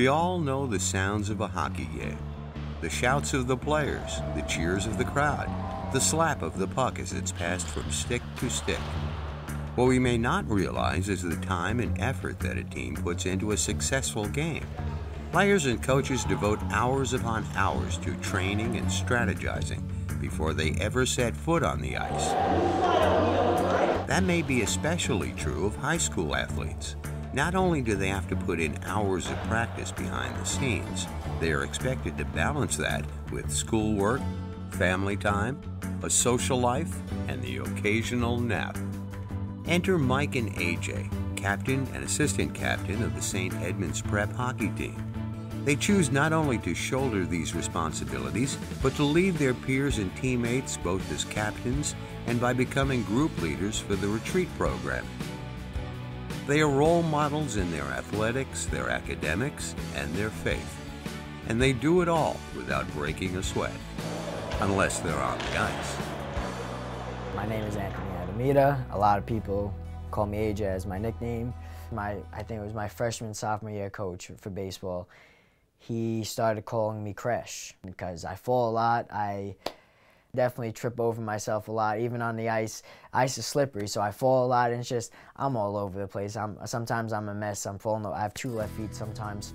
We all know the sounds of a hockey game. The shouts of the players, the cheers of the crowd, the slap of the puck as it's passed from stick to stick. What we may not realize is the time and effort that a team puts into a successful game. Players and coaches devote hours upon hours to training and strategizing before they ever set foot on the ice. That may be especially true of high school athletes. Not only do they have to put in hours of practice behind the scenes, they are expected to balance that with schoolwork, family time, a social life, and the occasional nap. Enter Mike and AJ, captain and assistant captain of the St. Edmund Prep hockey team. They choose not only to shoulder these responsibilities, but to lead their peers and teammates both as captains and by becoming group leaders for the retreat program. They are role models in their athletics, their academics, and their faith. And they do it all without breaking a sweat, unless they're on the ice. My name is Anthony Adamita. A lot of people call me AJ as my nickname. I think it was my freshman, sophomore year coach for baseball. He started calling me Crash because I fall a lot. I definitely trip over myself a lot, even on the ice. Ice is slippery, so I fall a lot, and it's just, I'm all over the place. Sometimes I'm a mess. I have two left feet sometimes.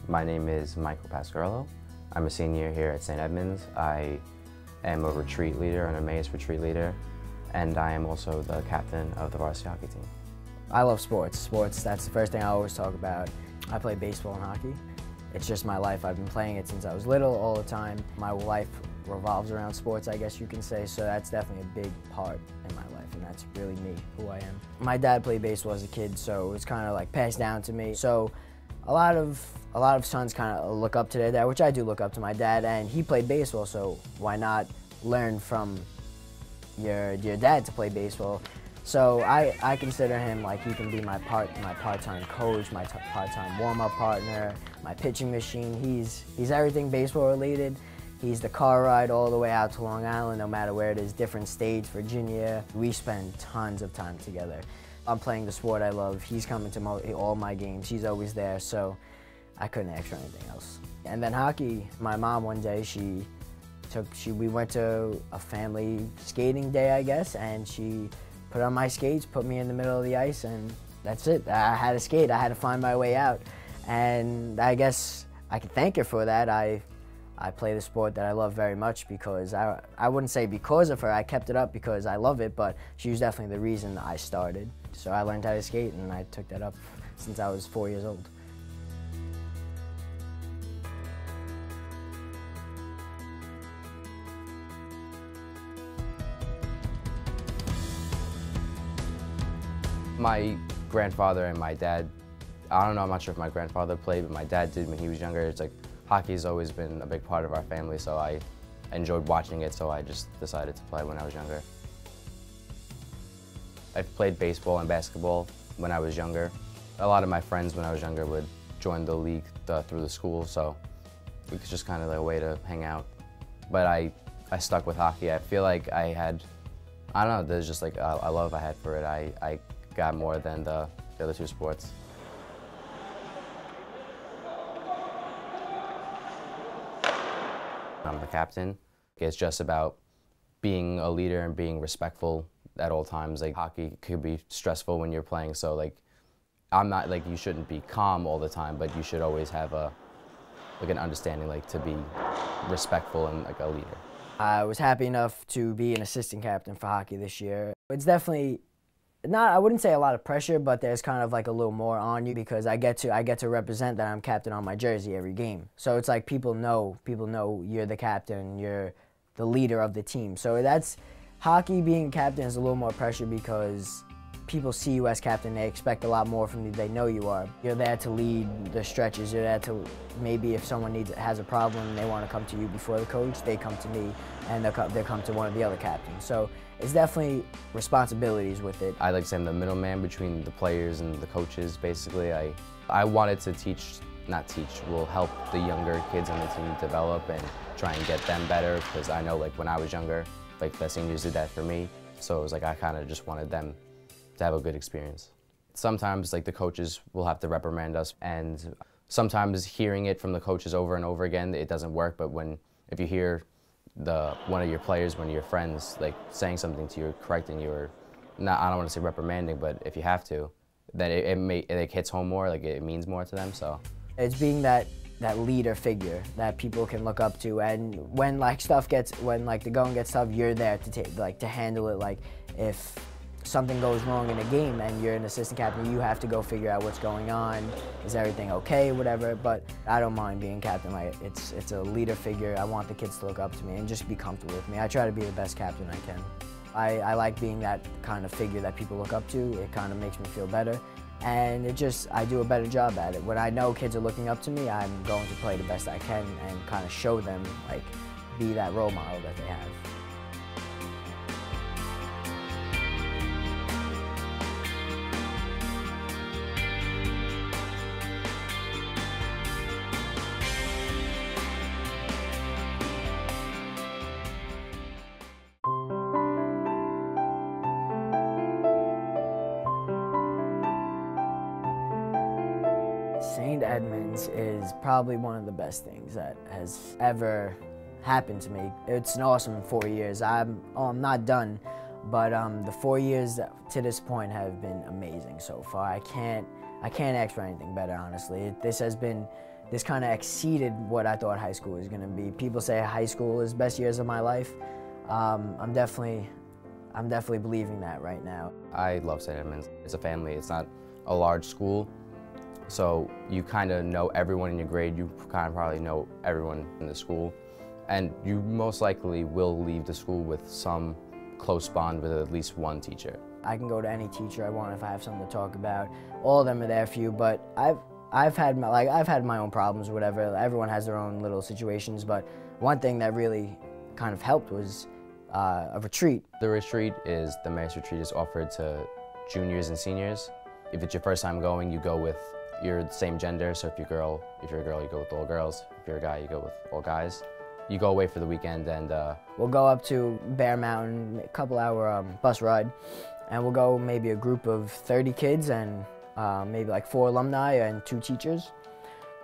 My name is Michael Pasquarello. I'm a senior here at St. Edmunds. I am a retreat leader, an Emmaus retreat leader, and I am also the captain of the varsity hockey team. I love sports. Sports, that's the first thing I always talk about. I play baseball and hockey. It's just my life. I've been playing it since I was little, all the time. My life revolves around sports, I guess you can say, so that's definitely a big part in my life, and that's really me, who I am. My dad played baseball as a kid, so it's kind of like passed down to me. So a lot of sons kind of look up to their dad, which I do look up to my dad, and he played baseball, so why not learn from your dad to play baseball? So I consider him like he can be my part-time coach, my part-time warm-up partner, my pitching machine. He's everything baseball related. He's the car ride all the way out to Long Island, no matter where it is, different states, Virginia. We spend tons of time together. I'm playing the sport I love. He's coming to all my games. He's always there, so I couldn't ask for anything else. And then hockey, my mom one day, we went to a family skating day, I guess, and she put on my skates, put me in the middle of the ice, and that's it. I had to skate. I had to find my way out. And I guess I can thank her for that. I play the sport that I love very much because I wouldn't say because of her. I kept it up because I love it, but she was definitely the reason I started. So I learned how to skate, and I took that up since I was 4 years old. My grandfather and my dad, I don't know, I'm not sure if my grandfather played, but my dad did when he was younger. It's like hockey's always been a big part of our family, so I enjoyed watching it, so I just decided to play when I was younger. I've played baseball and basketball when I was younger. A lot of my friends when I was younger would join the league through the school, so it was just kind of like a way to hang out. But I stuck with hockey. I feel like I don't know, there's just like a love I had for it. I got more than the other two sports. I'm the captain. It's just about being a leader and being respectful at all times. Like hockey could be stressful when you're playing, so like I'm not like, you shouldn't be calm all the time, but you should always have an understanding, like to be respectful and like a leader. I was happy enough to be an assistant captain for hockey this year. It's definitely I wouldn't say a lot of pressure, but there's kind of like a little more on you because I get to represent that I'm captain on my jersey every game. So it's like people know you're the captain, you're the leader of the team. So that's hockey. Being captain is a little more pressure because people see you as captain, they expect a lot more from you, they know you are. You're there to lead the stretches, you're there to, maybe if someone has a problem and they want to come to you before the coach, they come to me and they'll come to one of the other captains. So it's definitely responsibilities with it. I like to say I'm the middleman between the players and the coaches, basically. I wanted to help the younger kids on the team develop and try and get them better, because I know like when I was younger, like the seniors did that for me. So it was like I kind of just wanted them to have a good experience. Sometimes like the coaches will have to reprimand us, and Sometimes hearing it from the coaches over and over again, it doesn't work, but if you hear one of your players, one of your friends, like saying something to you, correcting you, or not, I don't want to say reprimanding, but if you have to, then it hits home more, like it means more to them, so. It's being that leader figure that people can look up to, and when like the going gets tough, you're there to handle it. Like if something goes wrong in a game and you're an assistant captain, you have to go figure out what's going on. Is everything okay, whatever. But I don't mind being captain. Like it's a leader figure. I want the kids to look up to me and just be comfortable with me. I try to be the best captain I can. I like being that kind of figure that people look up to. It kind of makes me feel better. And I do a better job at it. When I know kids are looking up to me, I'm going to play the best I can and kind of show them, like, be that role model that they have. St. Edmund's is probably one of the best things that has ever happened to me. It's an awesome 4 years. I'm not done, but the 4 years to this point have been amazing so far. I can't ask for anything better, honestly. This kind of exceeded what I thought high school was going to be. People say high school is the best years of my life. I'm definitely believing that right now. I love St. Edmund's. It's a family. It's not a large school. So you kind of know everyone in your grade, you kind of probably know everyone in the school, and you most likely will leave the school with some close bond with at least one teacher. I can go to any teacher I want if I have something to talk about. All of them are there for you, but I've had my own problems or whatever. Everyone has their own little situations, but one thing that really kind of helped was a retreat. The mass retreat is offered to juniors and seniors. If it's your first time going, you go with your same gender, so if you're a girl, you go with all girls. If you're a guy, you go with all guys. You go away for the weekend and... We'll go up to Bear Mountain, a couple-hour bus ride, and we'll go maybe a group of 30 kids and maybe like 4 alumni and 2 teachers.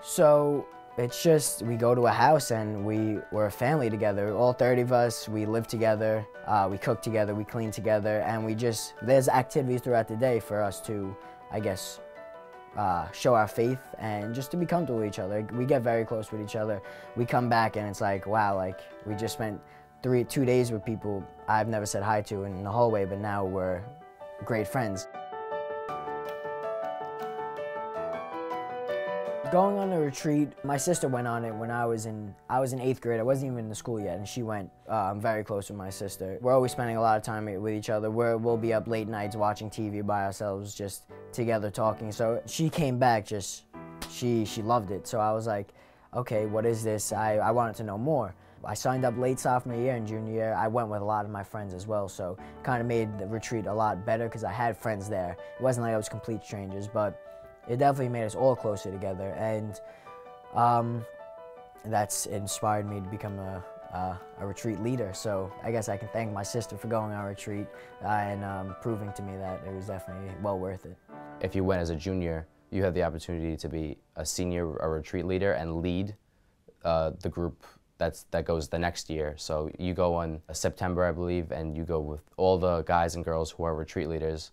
So it's just, we go to a house and we're a family together, all 30 of us. We live together, we cook together, we clean together, and there's activities throughout the day for us to, I guess, show our faith and just to be comfortable with each other. We get very close with each other. We come back and it's like, wow, like we just spent 2 days with people I've never said hi to in the hallway, but now we're great friends. Going on a retreat, my sister went on it when I was in 8th grade. I wasn't even in the school yet, and she went. I'm very close with my sister. We're always spending a lot of time with each other. We'll be up late nights watching TV by ourselves, just together talking. So she came back, she loved it. So I was like, okay, what is this? I wanted to know more. I signed up late sophomore year and junior year. I went with a lot of my friends as well, so kind of made the retreat a lot better because I had friends there. It wasn't like I was complete strangers, but it definitely made us all closer together, and that's inspired me to become a retreat leader. So I guess I can thank my sister for going on a retreat and proving to me that it was definitely well worth it. If you went as a junior, you have the opportunity to be a senior, a retreat leader, and lead the group that goes the next year. So you go on September, I believe, and you go with all the guys and girls who are retreat leaders.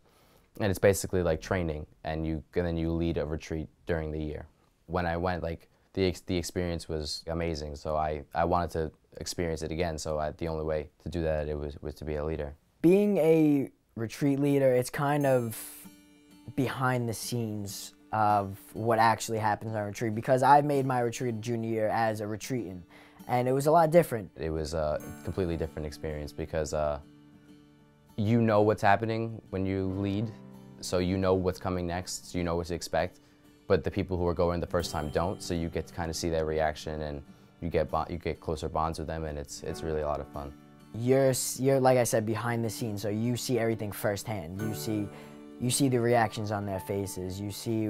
And it's basically like training, and then you lead a retreat during the year. When I went, like the experience was amazing, so I wanted to experience it again. So the only way to do that was to be a leader. Being a retreat leader, it's kind of behind the scenes of what actually happens on retreat, because I made my retreat junior year as a retreatant, and it was a lot different. It was a completely different experience because you know what's happening when you lead, so you know what's coming next, so you know what to expect, but the people who are going the first time don't, so you get to kind of see their reaction, and you get closer bonds with them, and it's really a lot of fun. You're like I said, behind the scenes, so you see everything firsthand. You see the reactions on their faces, you see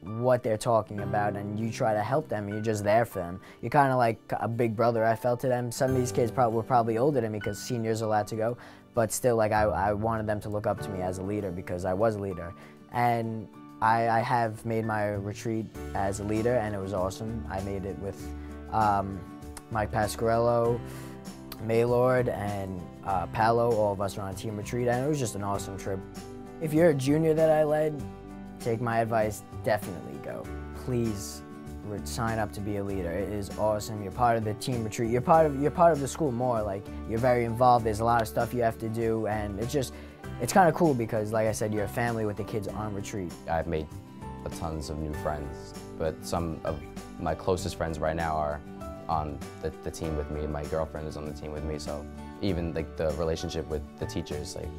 what they're talking about, and you try to help them. You're just there for them. You're kind of like a big brother, I felt, to them. Some of these kids were probably older than me because seniors are allowed to go, but still, like I wanted them to look up to me as a leader because I was a leader. And I have made my retreat as a leader, and it was awesome. I made it with Mike Pasquarello, Maylord, and Paolo. All of us were on a team retreat, and it was just an awesome trip. If you're a junior that I led, take my advice, definitely go. Please sign up to be a leader. It is awesome. You're part of the team retreat. You're part of the school more. Like, you're very involved. There's a lot of stuff you have to do, and it's kind of cool because, like I said, you're a family with the kids on retreat. I've made tons of new friends, but some of my closest friends right now are on the team with me. My girlfriend is on the team with me, so even like the relationship with the teachers, like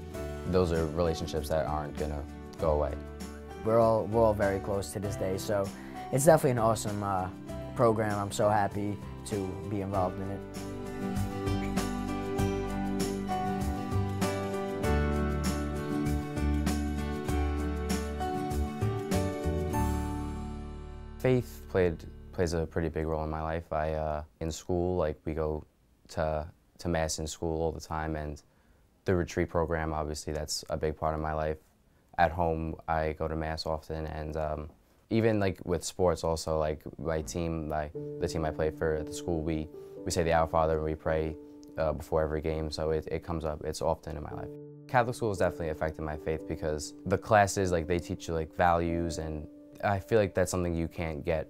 those are relationships that aren't gonna go away. We're all very close to this day, so it's definitely an awesome program. I'm so happy to be involved in it. Faith plays a pretty big role in my life. In school, like, we go to Mass in school all the time, and the retreat program, obviously, that's a big part of my life. At home, I go to Mass often, and even like with sports also, like my team, the team I play for at the school, we say the Our Father and we pray before every game, so it comes up, it's often in my life. Catholic school has definitely affected my faith because the classes, like, they teach you like values, and I feel like that's something you can't get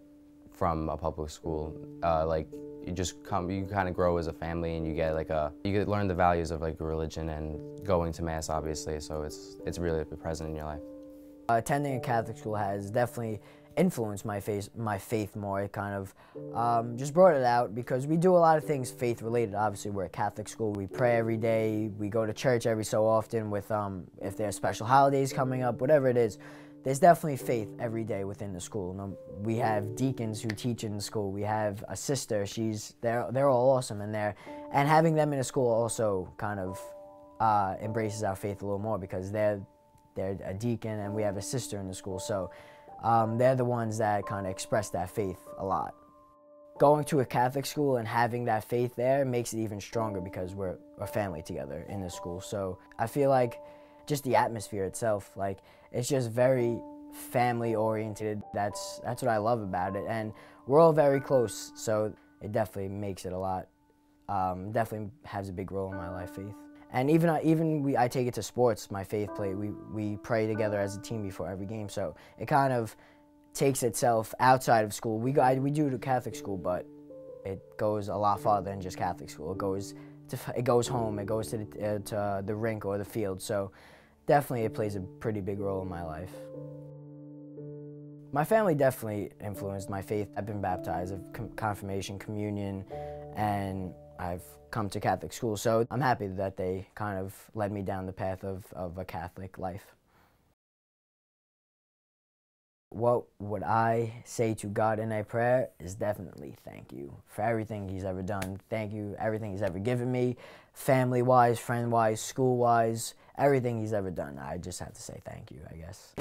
from a public school. Like, you kind of grow as a family, and you get learn the values of like religion and going to Mass, obviously, so it's really present in your life. Attending a Catholic school has definitely influenced my faith more. It kind of just brought it out because we do a lot of things faith-related. Obviously, we're a Catholic school. We pray every day. We go to church every so often with if there's special holidays coming up, whatever it is. There's definitely faith every day within the school. We have deacons who teach in the school. We have a sister. They're all awesome in there, and having them in a school also kind of embraces our faith a little more because they're a deacon and we have a sister in the school, so they're the ones that kind of express that faith a lot. Going to a Catholic school and having that faith there makes it even stronger because we're a family together in the school. So I feel like just the atmosphere itself, like, it's just very family oriented. That's what I love about it, and we're all very close, so it definitely makes it a lot, definitely has a big role in my life, faith. And I take it to sports, my faith play. We pray together as a team before every game, so it kind of takes itself outside of school. We do it at Catholic school, but it goes a lot farther than just Catholic school. It goes home, it goes to the rink or the field, so definitely it plays a pretty big role in my life. My family definitely influenced my faith. I've been baptized, confirmation, communion, and I've come to Catholic school, so I'm happy that they kind of led me down the path of a Catholic life. What would I say to God in a prayer is definitely thank you for everything He's ever done. Thank you, everything He's ever given me, family-wise, friend-wise, school-wise, everything He's ever done. I just have to say thank you, I guess.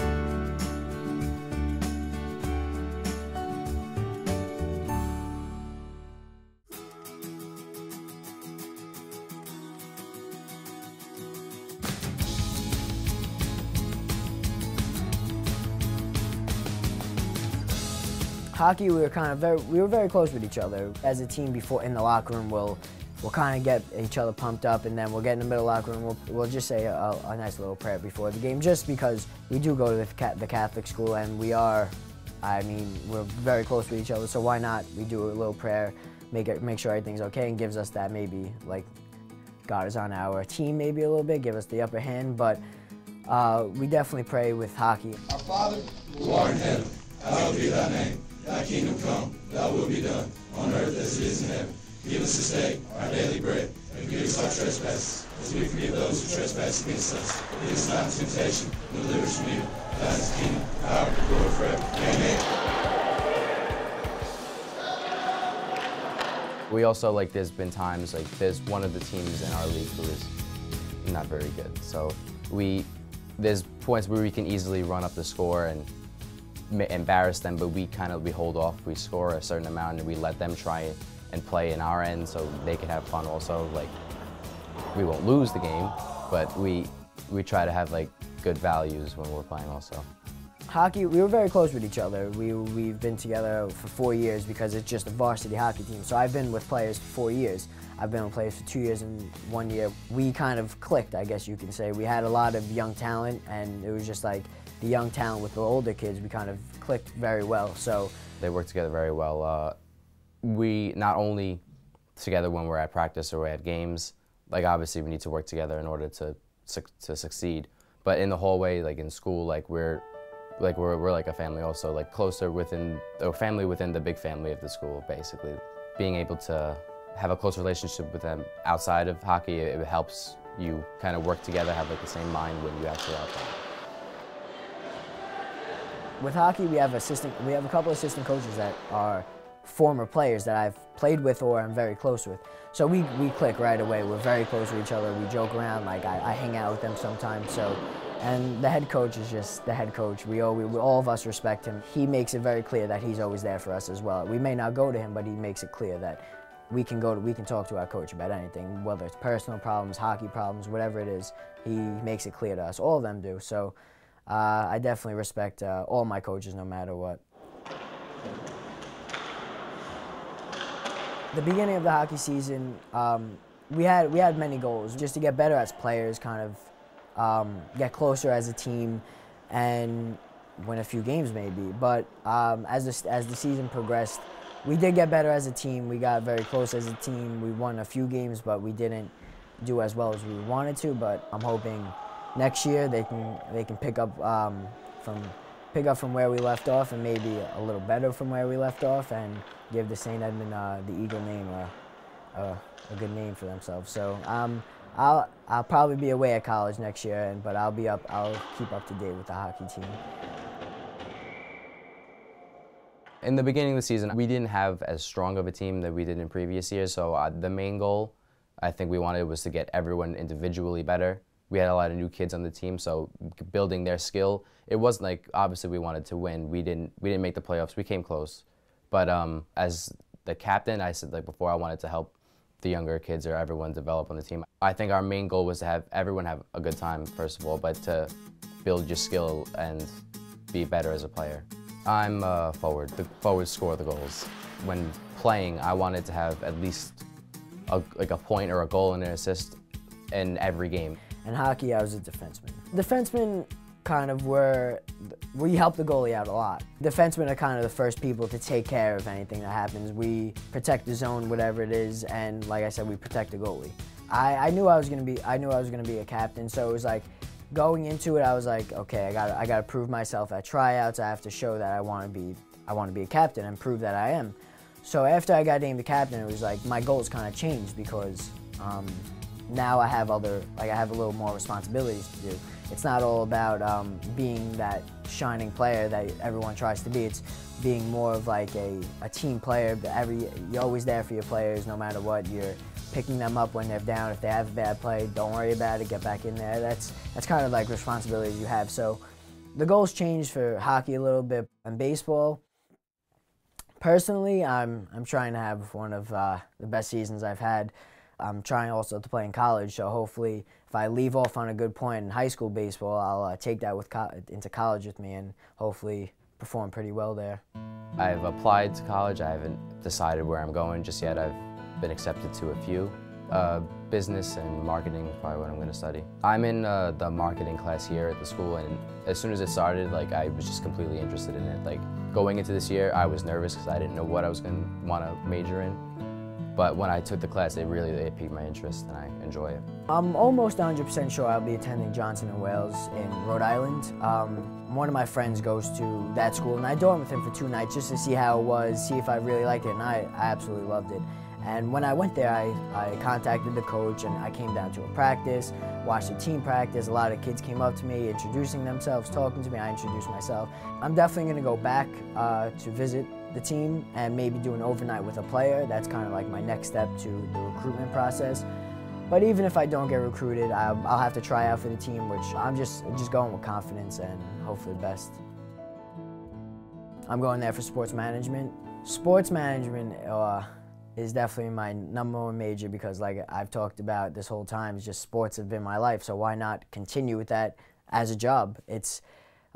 Hockey, we were very close with each other. As a team before in the locker room, we'll kind of get each other pumped up, and then we'll get in the middle locker room, we'll just say a nice little prayer before the game, just because we do go to the Catholic school, and we're very close with each other, so why not? We do a little prayer, make sure everything's okay, and gives us that maybe, like, God is on our team maybe a little bit, give us the upper hand, but we definitely pray with hockey. Our Father, who art in heaven, hallowed be thy name. Thy kingdom come, thy will be done, on earth as it is in heaven. Give us this day our daily bread, and forgive us our trespasses, as we forgive those who trespass against us. Lead us not into temptation, but deliver us from evil. Thine is the kingdom, power, and glory forever. Amen. We also, like, there's been times, like, there's one of the teams in our league who is not very good. So there's points where we can easily run up the score and embarrass them, but we hold off. We score a certain amount and we let them try and play in our end so they can have fun also. Like, we won't lose the game, but we try to have, like, good values when we're playing also. Hockey, we were very close with each other. We've been together for 4 years because it's just a varsity hockey team. So I've been with players for 4 years. I've been with players for 2 years and 1 year. We kind of clicked, I guess you can say. We had a lot of young talent, and it was just like the young talent with the older kids, we kind of clicked very well. So they work together very well. We not only together when we're at practice or we're at games, like obviously we need to work together in order to succeed. But in the hallway, like in school, we're like a family also, like closer within a family within the big family of the school, basically. Being able to have a close relationship with them outside of hockey, it helps you kind of work together, have like the same mind when you actually are playing. With hockey, we have a couple assistant coaches that are former players that I've played with or I'm very close with. So we click right away. We're very close with each other. We joke around, like I hang out with them sometimes. So, and the head coach is just the head coach. We all of us respect him. He makes it very clear that he's always there for us as well. We may not go to him, but he makes it clear that we can talk to our coach about anything, whether it's personal problems, hockey problems, whatever it is. He makes it clear to us. All of them do. So I definitely respect all my coaches, no matter what. The beginning of the hockey season, we had many goals, just to get better as players, kind of get closer as a team, and win a few games maybe. But as the season progressed, we did get better as a team. We got very close as a team. We won a few games, but we didn't do as well as we wanted to. But I'm hoping next year they can pick up from where we left off, and maybe a little better from where we left off, and give the St. Edmund, the Eagle name, a good name for themselves. So I'll probably be away at college next year, but I'll keep up to date with the hockey team. In the beginning of the season, we didn't have as strong of a team that we did in previous years. So the main goal I think we wanted was to get everyone individually better. We had a lot of new kids on the team, so building their skill. It wasn't like, obviously we wanted to win. We didn't make the playoffs. We came close. But as the captain, I said, like before, I wanted to help the younger kids or everyone develop on the team. I think our main goal was to have everyone have a good time, first of all, but to build your skill and be better as a player. I'm forward. The forwards score the goals. When playing, I wanted to have at least a point or a goal and an assist in every game. In hockey, I was a defenseman. Defensemen kind of we help the goalie out a lot. Defensemen are kind of the first people to take care of anything that happens. We protect the zone, whatever it is, and like I said, we protect the goalie. I knew I was gonna be a captain, so it was like going into it, I was like, okay, I gotta prove myself at tryouts. I have to show that I want to be a captain and prove that I am. So after I got named the captain, it was like my goals kind of changed because now I have a little more responsibilities to do. It's not all about being that shining player that everyone tries to be. It's being more of like a team player. You're always there for your players, no matter what. You're picking them up when they're down. If they have a bad play, don't worry about it. Get back in there. That's kind of like responsibilities you have. So the goals changed for hockey a little bit. And baseball, personally, I'm trying to have one of the best seasons I've had. I'm trying also to play in college, so hopefully if I leave off on a good point in high school baseball, I'll take that into college with me and hopefully perform pretty well there. I've applied to college. I haven't decided where I'm going just yet. I've been accepted to a few. Business and marketing is probably what I'm going to study. I'm in the marketing class here at the school, and as soon as it started, I was just completely interested in it. Going into this year, I was nervous because I didn't know what I was going to want to major in. But when I took the class, it piqued my interest, and I enjoy it. I'm almost 100% sure I'll be attending Johnson & Wales in Rhode Island. One of my friends goes to that school, and I dormed with him for 2 nights just to see how it was, see if I really liked it, and I absolutely loved it. And when I went there, I contacted the coach, and I came down to a practice, watched the team practice. A lot of kids came up to me, introducing themselves, talking to me. I introduced myself. I'm definitely going to go back to visit the team and maybe do an overnight with a player. That's kind of like my next step to the recruitment process. But even if I don't get recruited, I'll have to try out for the team, which I'm just going with confidence and hope for the best. I'm going there for sports management. Sports management is definitely my #1 major because, like I've talked about this whole time, it's just sports have been my life, so why not continue with that as a job? It's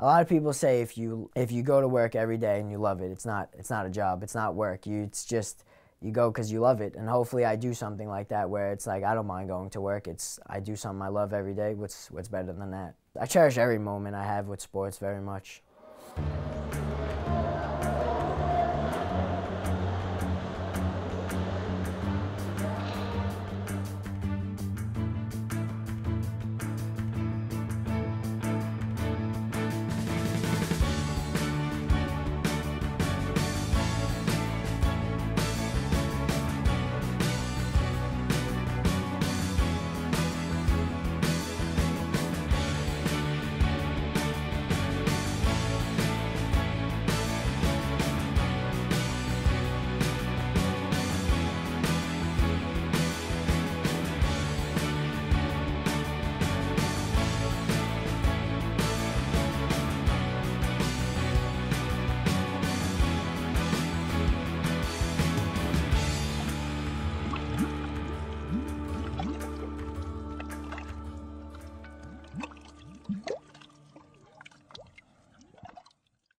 A lot of people say if you go to work every day and you love it, it's not a job, it's not work. It's just you go because you love it. And hopefully I do something like that where it's like I don't mind going to work. I do something I love every day. What's better than that? I cherish every moment I have with sports very much.